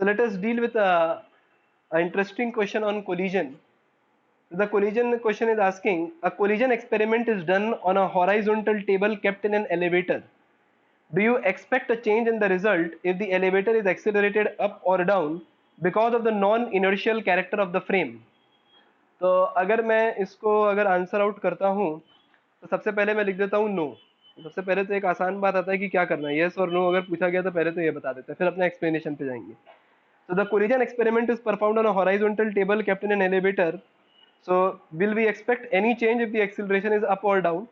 So let us deal with a interesting question on collision. The collision question is asking, a collision experiment is done on a horizontal table kept in an elevator. Do you expect a change in the result if the elevator is accelerated up or down because of the non-inertial character of the frame? तो अगर मैं इसको अगर answer out करता हूँ तो सबसे पहले मैं लिख देता हूँ नो. सबसे पहले तो एक आसान बात आता है कि क्या करना है, येस और नो अगर पूछा गया तो पहले तो ये बता देते हैं, फिर अपने एक्सप्लेनेशन पे जाएंगे. So the collision experiment is performed on a horizontal table kept in an elevator. So will we expect any change if the acceleration is up or down?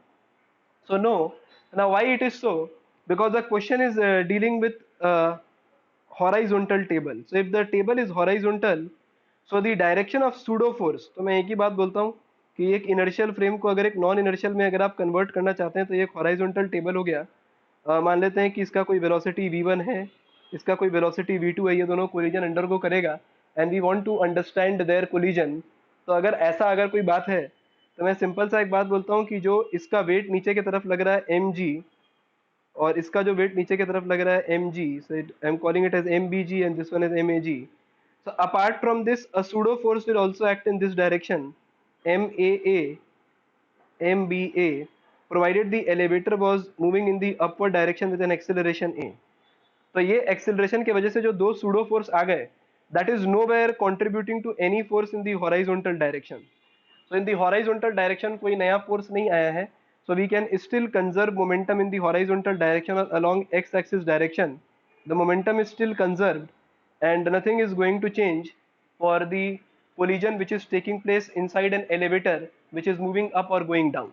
So no. Now why it is so? Because the question is dealing with horizontal table. So if the table is horizontal, so the direction of pseudo force, तो मैं एक ही बात बोलता हूँ कि एक inertial frame को अगर एक non inertial में अगर आप convert करना चाहते हैं तो ये एक horizontal table हो गया. मान लेते हैं कि इसका कोई velocity v1 है, इसका कोई velocity v2 है, ये दोनों collision undergo करेगा and we want to understand their collision. तो अगर ऐसा अगर कोई बात है तो मैं सिंपल सा एक बात बोलता हूँ कि जो इसका वेट नीचे की तरफ लग रहा है mg और इसका जो वेट नीचे की तरफ लग रहा है mg, so I am calling it as mbg and this one is mag. So apart from this, a pseudo force will also act in this direction, MAA, MBA, provided the elevator was moving in the upward direction with an acceleration A. तो ये acceleration के वजह से जो दो pseudo force आ गए, that is nowhere contributing to any force in the horizontal direction. So in the horizontal direction कोई नया force नहीं आया है. So we can still conserve momentum in the horizontal direction or along x-axis direction. The momentum is still conserved and nothing is going to change for the collision which is taking place inside an elevator which is moving up or going down.